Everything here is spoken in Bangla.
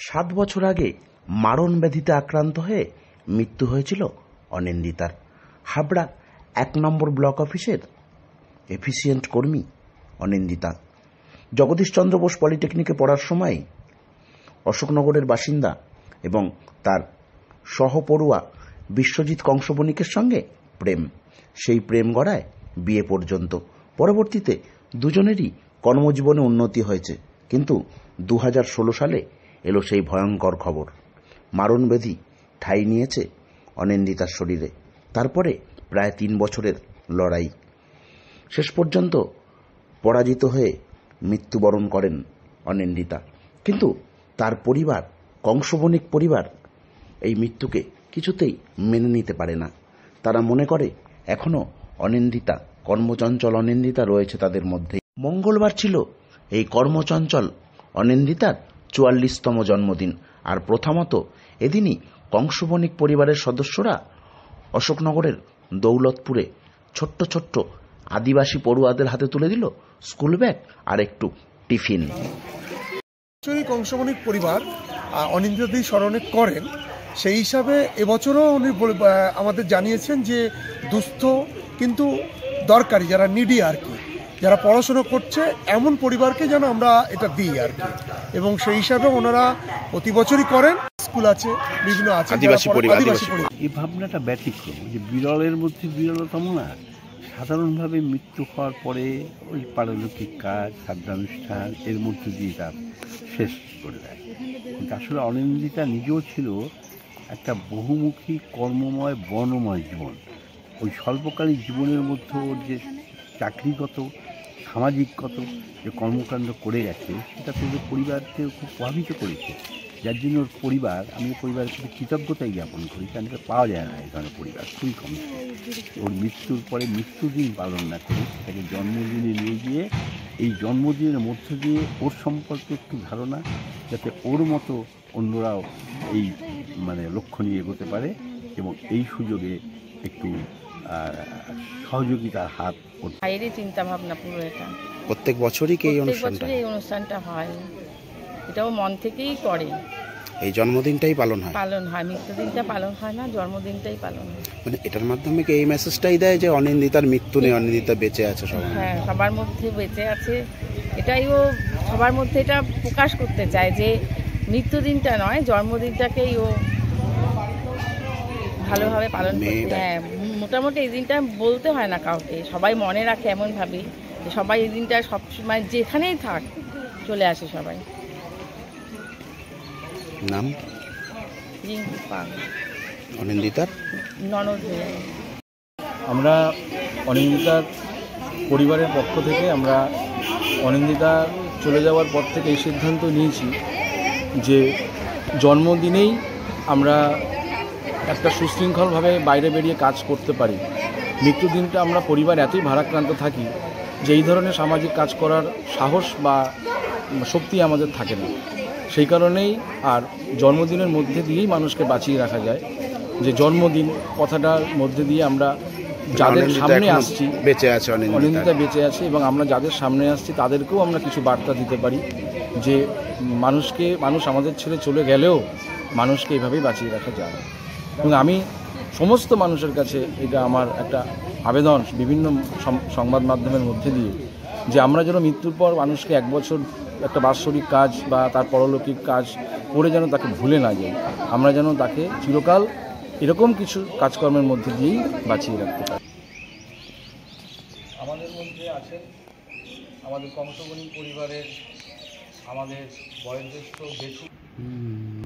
7 বছর আগে মারণ ব্যাধিতে আক্রান্ত হয়ে মৃত্যু হয়েছিল অনিন্দিতার। হাবড়া 1 নম্বর ব্লক অফিসের এফিসিয়েন্ট কর্মী অনিন্দিতা। জগদীশচন্দ্র বোস পলিটেকনিকে পড়ার সময় অশোকনগরের বাসিন্দা এবং তার সহপড়ুয়া বিশ্বজিৎ কংসবণিকের সঙ্গে প্রেম। সেই প্রেম গড়ায় বিয়ে পর্যন্ত। পরবর্তীতে দুজনেরই কর্মজীবনে উন্নতি হয়েছে, কিন্তু 2016 সালে এলো সেই ভয়ঙ্কর খবর। মারণ ব্যাধি ঠাঁই নিয়েছে অনিন্দিতার শরীরে। তারপরে প্রায় 3 বছরের লড়াই। শেষ পর্যন্ত পরাজিত হয়ে মৃত্যুবরণ করেন অনিন্দিতা। কিন্তু তার পরিবার, কংসবণিক পরিবার, এই মৃত্যুকে কিছুতেই মেনে নিতে পারে না। তারা মনে করে এখনো অনিন্দিতা, কর্মচঞ্চল অনিন্দিতা রয়েছে তাদের মধ্যে। মঙ্গলবার ছিল এই কর্মচঞ্চল অনিন্দিতার 44তম জন্মদিন। আর প্রথমত এদিনই কংসবণিক পরিবারের সদস্যরা অশোকনগরের দৌলতপুরে ছোট্ট ছোট্ট আদিবাসী পড়ুয়াদের হাতে তুলে দিল স্কুল ব্যাগ আর একটু টিফিন। কংসবণিক পরিবার অনিন্দিতাদি স্মরণে করেন, সেই হিসাবে এবছরও উনি আমাদের জানিয়েছেন যে দুস্থ কিন্তু দরকারি, যারা নিডি আর কি, যারা পড়াশোনা করছে এমন পরিবারকে যেন আমরা এটা দিই আর কি। এবং সেই হিসাবে ওনারা প্রতি বছরই করেন। স্কুল আছে, বিভিন্ন আছে আদিবাসী পরিবার। এই ভাবনাটা ব্যতিক্রম, যে বিরলের মধ্যে বিরলতম না। সাধারণভাবে মৃত্যু হওয়ার পরে ওই পারলৌকিক কাজ, শ্রাদ্ধানুষ্ঠান এর মধ্যে দিয়ে তার শেষ করে দেয়। কিন্তু আসলে অনিন্দিতা নিজেও ছিল একটা বহুমুখী, কর্মময়, বর্ণময় জীবন। ওই স্বল্পকালীন জীবনের মধ্যে ওর যে চাকরিগত, সামাজিকগত যে কর্মকাণ্ড করে গেছে, সেটা তো ওদের পরিবারকে খুব প্রভাবিত করেছে। যার জন্য ওর পরিবার, আমি পরিবারের প্রতি কৃতজ্ঞতাই জ্ঞাপন করি, কারণ এটা পাওয়া যায় না এই ধরনের পরিবার, খুবই কম। ওর মৃত্যুর পরে মৃত্যুদিন পালন না করে সেটাকে জন্মদিনে নিয়ে গিয়ে এই জন্মদিনের মধ্য দিয়ে ওর সম্পর্কে একটু ধারণা, যাতে ওর মতো অন্যরাও এই লক্ষ্য নিয়ে এগোতে পারে, এবং এই সুযোগে একটু সহযোগিতার হাত। বাইরের চিন্তা ভাবনা পুরো এটা। প্রত্যেক বছরই কি এই অনুষ্ঠানটা হয়? এটাও মন থেকেই করে। এই জন্মদিনটাই পালন হয়, মৃত্যুদিনটা পালন হয় না, জন্মদিনটাই পালন হয়। এটার মাধ্যমে কি এই মেসেজটাই দেয় যে অনিন্দিতার মৃত্যু নেই, অনিন্দিতা বেঁচে আছে সবার? হ্যাঁ, সবার মধ্যে বেঁচে আছে, এটাই ও সবার মধ্যে এটা প্রকাশ করতে চায় যে মৃত্যুদিনটা নয়, জন্মদিনটাকেই ও ভালোভাবে পালন করতে। হ্যাঁ, মোটামুটি এই দিনটা বলতে হয় না কাউকে, সবাই মনে রাখে এমন ভাবে যে সবাই এই দিনটা সবসময় যেখানেই থাক চলে আসে সবাই। নাম? রিঙ্কু পাল, অনিন্দিতার ননদ হয়ে। আমরা অনিন্দিতার পরিবারের পক্ষ থেকে আমরা অনিন্দিতা চলে যাওয়ার পর থেকে এই সিদ্ধান্ত নিয়েছি যে জন্মদিনেই আমরা একটা সুশৃঙ্খলভাবে বাইরে বেরিয়ে কাজ করতে পারি। মৃত্যুদিনটা আমরা পরিবার এতই ভারাক্রান্ত থাকি যে এই ধরনের সামাজিক কাজ করার সাহস বা শক্তি আমাদের থাকে না। সেই কারণেই আর জন্মদিনের মধ্যে দিয়েই মানুষকে বাঁচিয়ে রাখা যায়, যে জন্মদিন কথাটার মধ্যে দিয়ে আমরা যাদের সামনে আসছি, বেঁচে আছে অনিন্দিতা বেঁচে আছে, এবং আমরা যাদের সামনে আসছি তাদেরকেও আমরা কিছু বার্তা দিতে পারি যে মানুষ আমাদের ছেড়ে চলে গেলেও মানুষকে এইভাবেই বাঁচিয়ে রাখা যায়। এবং আমি সমস্ত মানুষের কাছে এটা আমার একটা আবেদন, বিভিন্ন সংবাদ মাধ্যমের মধ্যে দিয়ে, যে আমরা যেন মৃত্যুর পর মানুষকে 1 বছর একটা বাৎসরিক কাজ বা তার পরলৌকিক কাজ করে যেন তাকে ভুলে না যাই, আমরা যেন তাকে চিরকাল এরকম কিছু কাজকর্মের মধ্যে দিয়েই বাঁচিয়ে রাখতে পারি। আমাদের মধ্যে আছেন আমাদের কংসবণিক পরিবারের আমাদের বয়োজ্যেষ্ঠ বেশু